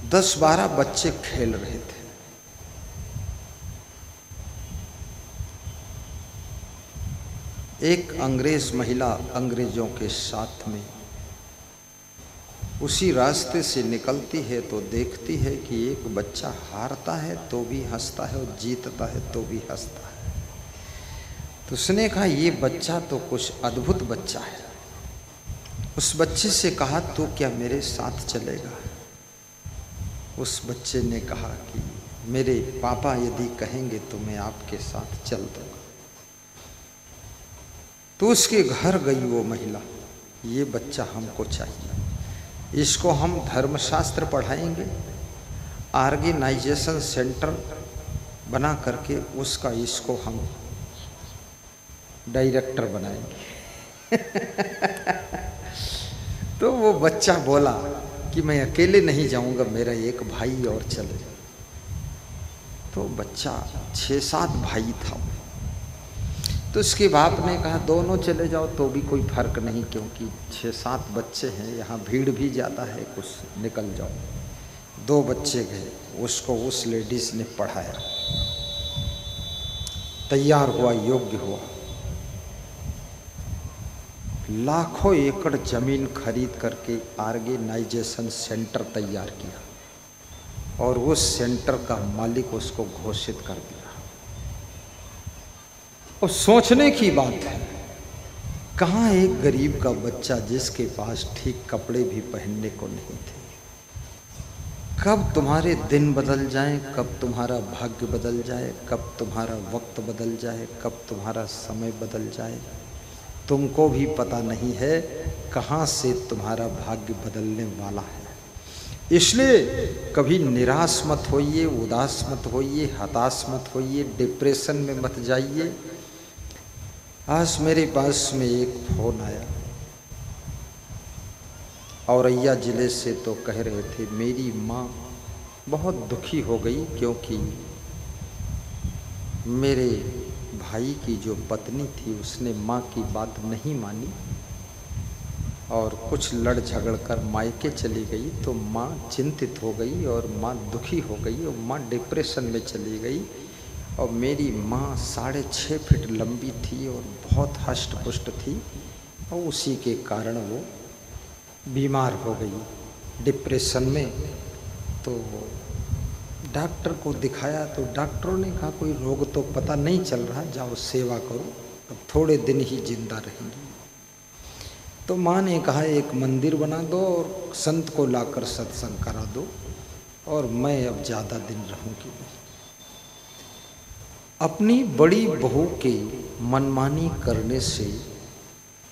10-12 बच्चे खेल रहे थे। एक अंग्रेज महिला अंग्रेजों के साथ में उसी रास्ते से निकलती है तो देखती है कि एक बच्चा हारता है तो भी हंसता है और जीतता है तो भी हंसता है। तो उसने कहा ये बच्चा तो कुछ अद्भुत बच्चा है। उस बच्चे से कहा तू क्या मेरे साथ चलेगा? उस बच्चे ने कहा कि मेरे पापा यदि कहेंगे तो मैं आपके साथ चल दूंगा। तो उसके घर गई वो महिला, ये बच्चा हमको चाहिए, इसको हम धर्मशास्त्र पढ़ाएंगे, ऑर्गेनाइजेशन सेंटर बना करके उसका इसको हम डायरेक्टर बनाएंगे। तो वो बच्चा बोला कि मैं अकेले नहीं जाऊंगा, मेरा एक भाई और चले। तो बच्चा 6-7 भाई था। तो उसके बाप ने कहा दोनों चले जाओ तो भी कोई फर्क नहीं, क्योंकि 6-7 बच्चे हैं, यहाँ भीड़ भी ज़्यादा है, कुछ निकल जाओ। 2 बच्चे गए, उसको उस लेडीज ने पढ़ाया, तैयार हुआ, योग्य हुआ। लाखों एकड़ जमीन खरीद करके ऑर्गेनाइजेशन सेंटर तैयार किया और उस सेंटर का मालिक उसको घोषित कर दिया। और सोचने की बात है, कहाँ एक गरीब का बच्चा जिसके पास ठीक कपड़े भी पहनने को नहीं थे। कब तुम्हारे दिन बदल जाएं, कब तुम्हारा भाग्य बदल जाए, कब तुम्हारा वक्त बदल जाए, कब तुम्हारा समय बदल जाए, तुमको भी पता नहीं है कहाँ से तुम्हारा भाग्य बदलने वाला है। इसलिए कभी निराश मत होइए, उदास मत होइए, हताश मत होइए, डिप्रेशन में मत जाइए। आज मेरे पास में एक फ़ोन आया, औरैया ज़िले से, तो कह रहे थे मेरी माँ बहुत दुखी हो गई क्योंकि मेरे भाई की जो पत्नी थी उसने माँ की बात नहीं मानी और कुछ लड़ झगड़ कर मायके चली गई। तो माँ चिंतित हो गई और माँ दुखी हो गई और माँ डिप्रेशन में चली गई। और मेरी माँ 6.5 फीट लंबी थी और बहुत हष्ट पुष्ट थी और उसी के कारण वो बीमार हो गई डिप्रेशन में। तो डॉक्टर को दिखाया तो डॉक्टरों ने कहा कोई रोग तो पता नहीं चल रहा, जाओ सेवा करो, अब थोड़े दिन ही जिंदा रहेंगी। तो माँ ने कहा एक मंदिर बना दो और संत को लाकर सत्संग करा दो और मैं अब ज़्यादा दिन रहूँगी नहीं। अपनी बड़ी बहू के मनमानी करने से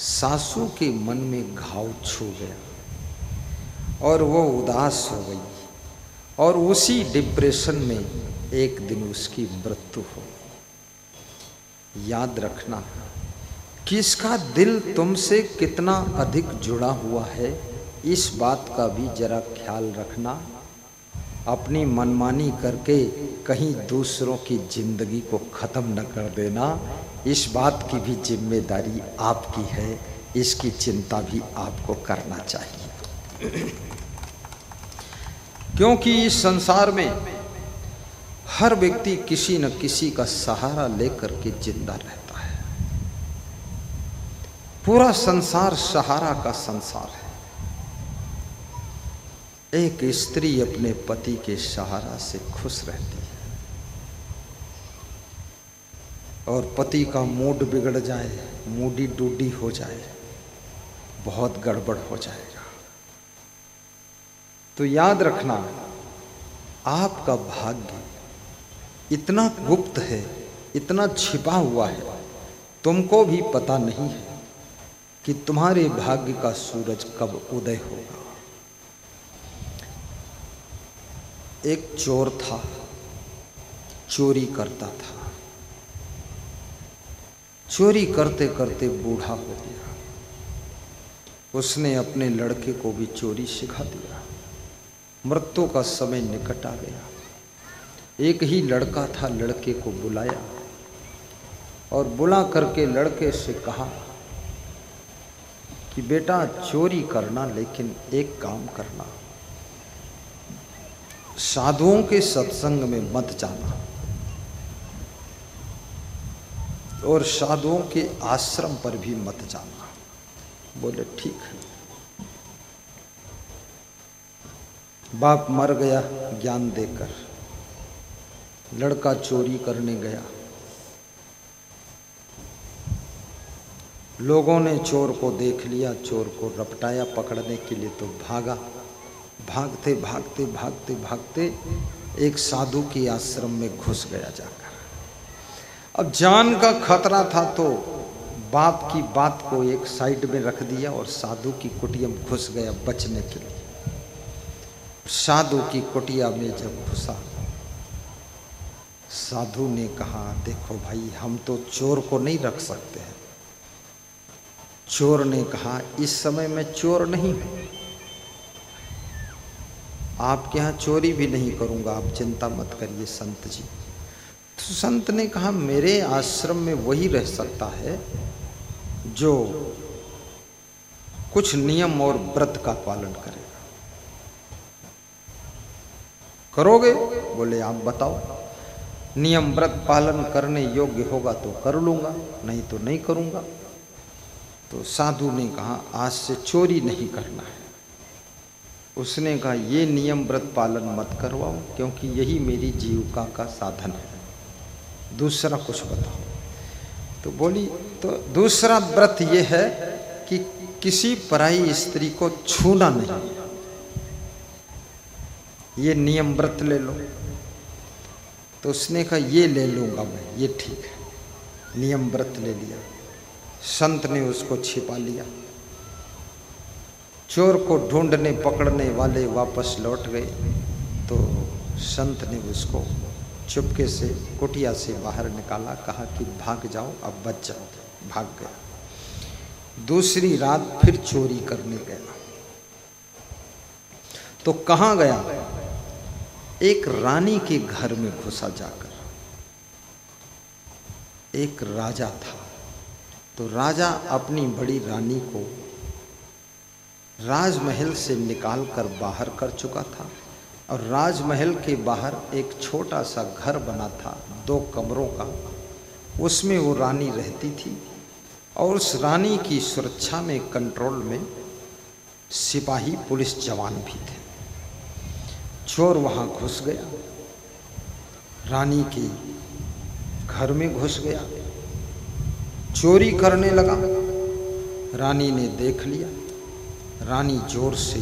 सासू के मन में घाव छू गया और वो उदास हो गई और उसी डिप्रेशन में एक दिन उसकी मृत्यु हो गई। याद रखना, किसका दिल तुमसे कितना अधिक जुड़ा हुआ है, इस बात का भी जरा ख्याल रखना। अपनी मनमानी करके कहीं दूसरों की जिंदगी को ख़त्म न कर देना, इस बात की भी जिम्मेदारी आपकी है, इसकी चिंता भी आपको करना चाहिए। क्योंकि इस संसार में हर व्यक्ति किसी न किसी का सहारा लेकर के जिंदा रहता है। पूरा संसार सहारा का संसार है। एक स्त्री अपने पति के सहारा से खुश रहती है और पति का मूड बिगड़ जाए, मूडी डूडी हो जाए, बहुत गड़बड़ हो जाएगा। तो याद रखना, आपका भाग्य इतना गुप्त है, इतना छिपा हुआ है, तुमको भी पता नहीं है कि तुम्हारे भाग्य का सूरज कब उदय होगा। एक चोर था, चोरी करता था, चोरी करते करते बूढ़ा हो गया। उसने अपने लड़के को भी चोरी सिखा दिया। मृत्यु का समय निकट आ गया। एक ही लड़का था, लड़के को बुलाया और बुला करके लड़के से कहा कि बेटा चोरी करना, लेकिन एक काम करना, साधुओं के सत्संग में मत जाना और साधुओं के आश्रम पर भी मत जाना। बोले ठीक है। बाप मर गया ज्ञान देकर, लड़का चोरी करने गया, लोगों ने चोर को देख लिया, चोर को रपटाया पकड़ने के लिए तो भागा। भागते भागते भागते भागते एक साधु के आश्रम में घुस गया जाकर। अब जान का खतरा था तो बाप की बात को एक साइड में रख दिया और साधु की कुटिया में घुस गया बचने के लिए। साधु की कुटिया में जब घुसा, साधु ने कहा देखो भाई, हम तो चोर को नहीं रख सकते हैं। चोर ने कहा इस समय मैं चोर नहीं हूं, आपके यहाँ चोरी भी नहीं करूंगा, आप चिंता मत करिए संत जी। तो संत ने कहा मेरे आश्रम में वही रह सकता है जो कुछ नियम और व्रत का पालन करेगा। करोगे? बोले आप बताओ। नियम व्रत पालन करने योग्य होगा तो कर लूँगा, नहीं तो नहीं करूँगा। तो साधु ने कहा आज से चोरी नहीं करना है। उसने कहा ये नियम व्रत पालन मत करवाओ क्योंकि यही मेरी जीविका का साधन है, दूसरा कुछ बताओ। तो बोली तो दूसरा व्रत ये है कि किसी पराई स्त्री को छूना नहीं, ये नियम व्रत ले लो। तो उसने कहा ये ले लूँगा मैं, ये ठीक है। नियम व्रत ले लिया। संत ने उसको छिपा लिया। चोर को ढूंढने पकड़ने वाले वापस लौट गए तो संत ने उसको चुपके से कुटिया से बाहर निकाला, कहा कि भाग जाओ, अब बच जाओ। भाग गया। दूसरी रात फिर चोरी करने गया। तो कहाँ गया? एक रानी के घर में घुसा जाकर। एक राजा था, तो राजा अपनी बड़ी रानी को राजमहल से निकालकर बाहर कर चुका था और राजमहल के बाहर एक छोटा सा घर बना था 2 कमरों का, उसमें वो रानी रहती थी और उस रानी की सुरक्षा में कंट्रोल में सिपाही पुलिस जवान भी थे। चोर वहाँ घुस गया, रानी के घर में घुस गया, चोरी करने लगा। रानी ने देख लिया, रानी जोर से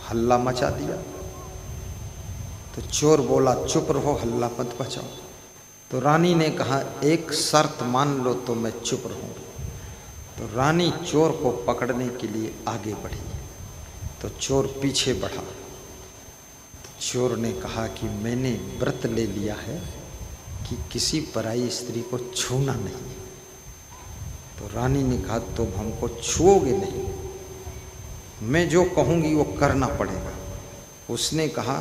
हल्ला मचा दिया। तो चोर बोला चुप रहो, हल्ला मत मचाओ। तो रानी ने कहा एक शर्त मान लो तो मैं चुप रहूँगी। तो रानी चोर को पकड़ने के लिए आगे बढ़ी तो चोर पीछे बढ़ा। तो चोर ने कहा कि मैंने व्रत ले लिया है कि किसी पराई स्त्री को छूना नहीं। तो रानी ने कहा तुम हमको छुओगे नहीं, मैं जो कहूँगी वो करना पड़ेगा। उसने कहा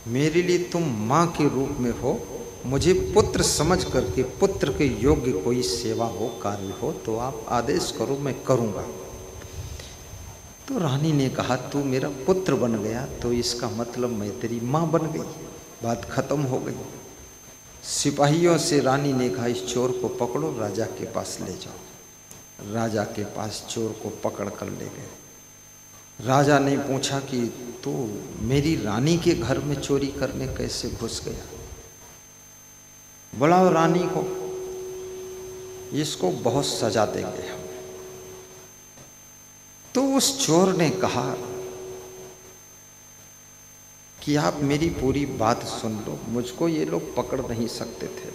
मेरे लिए तुम माँ के रूप में हो, मुझे पुत्र समझ करके पुत्र के योग्य कोई सेवा हो, कार्य हो तो आप आदेश करो, मैं करूँगा। तो रानी ने कहा तू मेरा पुत्र बन गया तो इसका मतलब मैं तेरी माँ बन गई, बात खत्म हो गई। सिपाहियों से रानी ने कहा इस चोर को पकड़ो, राजा के पास ले जाओ। राजा के पास चोर को पकड़ कर ले गए। राजा ने पूछा कि तू मेरी रानी के घर में चोरी करने कैसे घुस गया? बुलाओ रानी को, इसको बहुत सजा देंगे हम। तो उस चोर ने कहा कि आप मेरी पूरी बात सुन लो, मुझको ये लोग पकड़ नहीं सकते थे,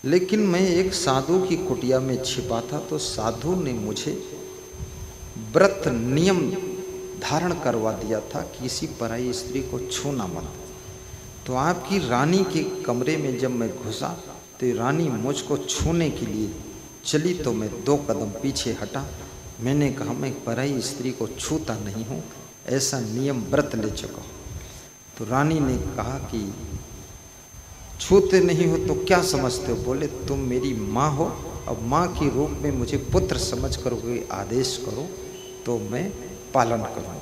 लेकिन मैं एक साधु की कुटिया में छिपा था तो साधु ने मुझे व्रत नियम धारण करवा दिया था कि किसी पराई स्त्री को छूना मत। तो आपकी रानी के कमरे में जब मैं घुसा तो रानी मुझको छूने के लिए चली तो मैं 2 कदम पीछे हटा। मैंने कहा मैं पराई स्त्री को छूता नहीं हूँ, ऐसा नियम व्रत ले चुका हूँ। तो रानी ने कहा कि छूते नहीं हो तो क्या समझते हो? बोले तुम मेरी माँ हो, अब माँ के रूप में मुझे पुत्र समझ कर कोई आदेश करो तो मैं पालन करूँगा।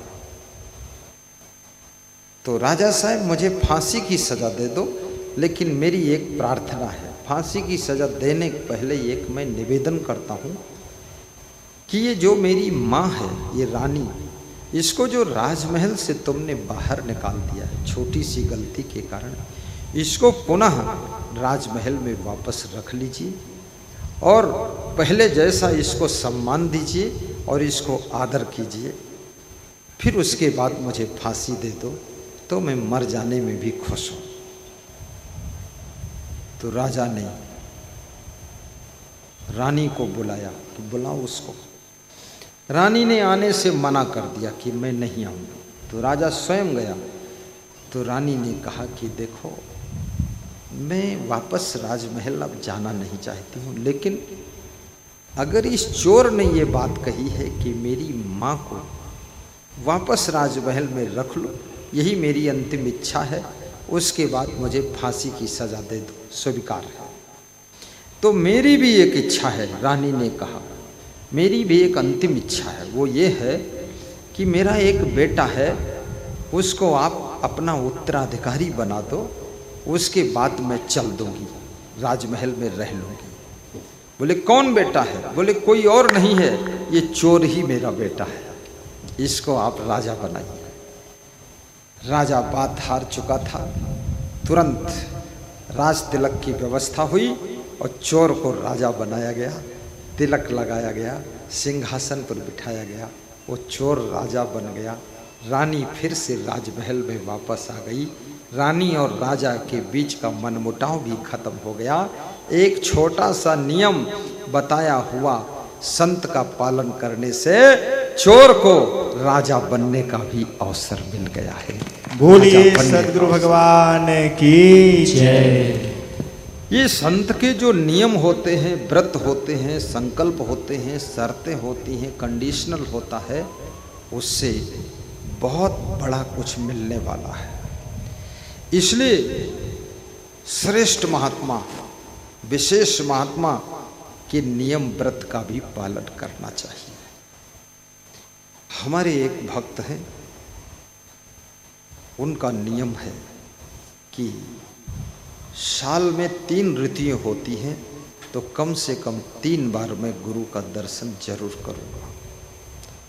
तो राजा साहब मुझे फांसी की सज़ा दे दो, लेकिन मेरी एक प्रार्थना है। फांसी की सज़ा देने के पहले एक मैं निवेदन करता हूँ कि ये जो मेरी माँ है, ये रानी, इसको जो राजमहल से तुमने बाहर निकाल दिया है छोटी सी गलती के कारण, इसको पुनः राजमहल में वापस रख लीजिए और पहले जैसा इसको सम्मान दीजिए और इसको आदर कीजिए। फिर उसके बाद मुझे फांसी दे दो तो मैं मर जाने में भी खुश हूँ। तो राजा ने रानी को बुलाया कि बुलाओ उसको। रानी ने आने से मना कर दिया कि मैं नहीं आऊँगा। तो राजा स्वयं गया। तो रानी ने कहा कि देखो, मैं वापस राजमहल अब जाना नहीं चाहती हूँ, लेकिन अगर इस चोर ने ये बात कही है कि मेरी माँ को वापस राजमहल में रख लो, यही मेरी अंतिम इच्छा है, उसके बाद मुझे फांसी की सज़ा दे दो, स्वीकार है। तो मेरी भी एक इच्छा है, रानी ने कहा, मेरी भी एक अंतिम इच्छा है। वो ये है कि मेरा एक बेटा है, उसको आप अपना उत्तराधिकारी बना दो, उसके बाद मैं चल दूंगी, राजमहल में रह लूँगी। बोले कौन बेटा है? बोले कोई और नहीं है, ये चोर ही मेरा बेटा है, इसको आप राजा बनाइए। राजा बात हार चुका था। तुरंत राज तिलक की व्यवस्था हुई और चोर को राजा बनाया गया, तिलक लगाया गया, सिंहासन पर बिठाया गया। वो चोर राजा बन गया। रानी फिर से राजमहल में वापस आ गई। रानी और राजा के बीच का मनमुटाव भी खत्म हो गया। एक छोटा सा नियम बताया हुआ संत का पालन करने से चोर को राजा बनने का भी अवसर मिल गया है। बोलिए सद्गुरु भगवान की जय। ये संत के जो नियम होते हैं, व्रत होते हैं, संकल्प होते हैं, शर्तें होती हैं, कंडीशनल होता है, उससे बहुत बड़ा कुछ मिलने वाला है। इसलिए श्रेष्ठ महात्मा, विशेष महात्मा के नियम व्रत का भी पालन करना चाहिए। हमारे एक भक्त हैं, उनका नियम है कि साल में 3 ऋतुएं होती हैं, तो कम से कम 3 बार मैं गुरु का दर्शन जरूर करूँगा।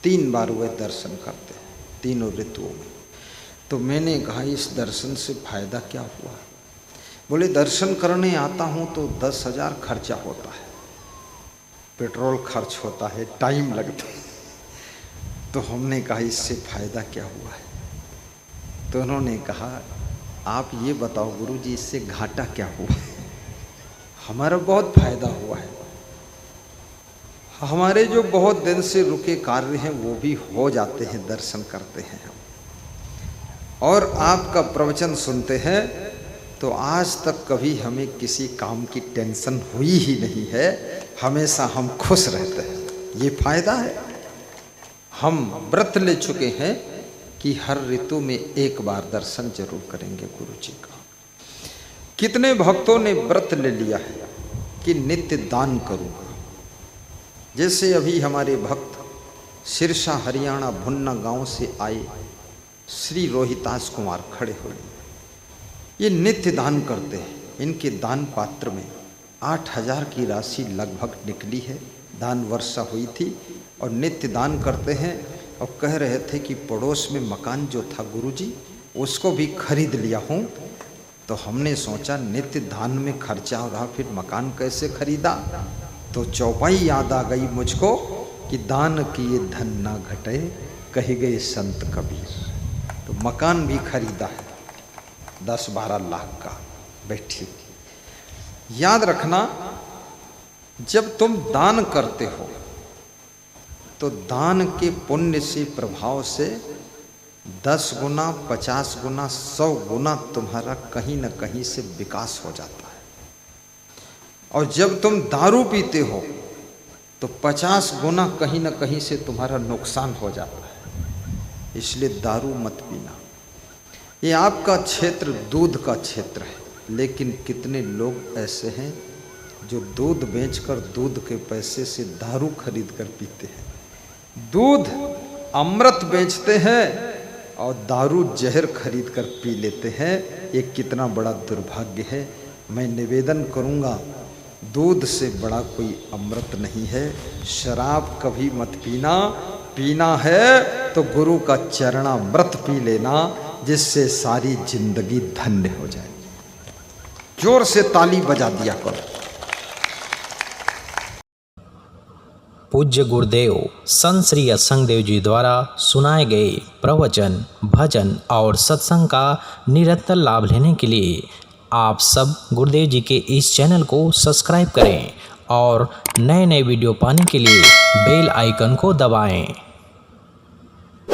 3 बार वे दर्शन करते हैं तीनों ऋतुओं में। तो मैंने कहा इस दर्शन से फायदा क्या हुआ? बोले दर्शन करने आता हूँ तो 10,000 खर्चा होता है, पेट्रोल खर्च होता है, टाइम लगता है। तो हमने कहा इससे फायदा क्या हुआ है? तो उन्होंने कहा आप ये बताओ गुरुजी, इससे घाटा क्या हुआ? हमारा बहुत फायदा हुआ है, हमारे जो बहुत दिन से रुके कार्य हैं वो भी हो जाते हैं, दर्शन करते हैं हम, और आपका प्रवचन सुनते हैं तो आज तक कभी हमें किसी काम की टेंशन हुई ही नहीं है, हमेशा हम खुश रहते हैं। ये फायदा है। हम व्रत ले चुके हैं कि हर ऋतु में 1 बार दर्शन जरूर करेंगे गुरु जी का। कितने भक्तों ने व्रत ले लिया है कि नित्य दान करूँगा। जैसे अभी हमारे भक्त सिरसा हरियाणा भुन्ना गांव से आए श्री रोहितास कुमार खड़े हुए, ये नित्य दान करते हैं। इनके दान पात्र में 8,000 की राशि लगभग निकली है, दान वर्षा हुई थी, और नित्य दान करते हैं। और कह रहे थे कि पड़ोस में मकान जो था गुरुजी उसको भी खरीद लिया हूँ। तो हमने सोचा नित्य दान में खर्चा हो रहा, फिर मकान कैसे खरीदा? तो चौपाई याद आ गई मुझको कि दान किए धन ना घटे, कहे गए संत कबीर। तो मकान भी खरीदा है 10-12 लाख का। बैठिए, याद रखना, जब तुम दान करते हो तो दान के पुण्य से, प्रभाव से 10 गुना, 50 गुना, 100 गुना तुम्हारा कहीं न कहीं से विकास हो जाता है। और जब तुम दारू पीते हो तो 50 गुना कहीं न कहीं से तुम्हारा नुकसान हो जाता है। इसलिए दारू मत पीना। ये आपका क्षेत्र दूध का क्षेत्र है, लेकिन कितने लोग ऐसे हैं जो दूध बेचकर दूध के पैसे से दारू खरीद कर पीते हैं। दूध अमृत बेचते हैं, और दारू जहर खरीद कर पी लेते हैं। ये कितना बड़ा दुर्भाग्य है। मैं निवेदन करूँगा, दूध से बड़ा कोई अमृत नहीं है। शराब कभी मत पीना, पीना है तो गुरु का चरणामृत पी लेना, जिससे सारी जिंदगी धन्य हो जाए। जोर से ताली बजा दिया करो। पूज्य गुरुदेव संत श्री असंगदेव जी द्वारा सुनाए गए प्रवचन, भजन और सत्संग का निरंतर लाभ लेने के लिए आप सब गुरुदेव जी के इस चैनल को सब्सक्राइब करें और नए नए वीडियो पाने के लिए बेल आइकन को दबाएं।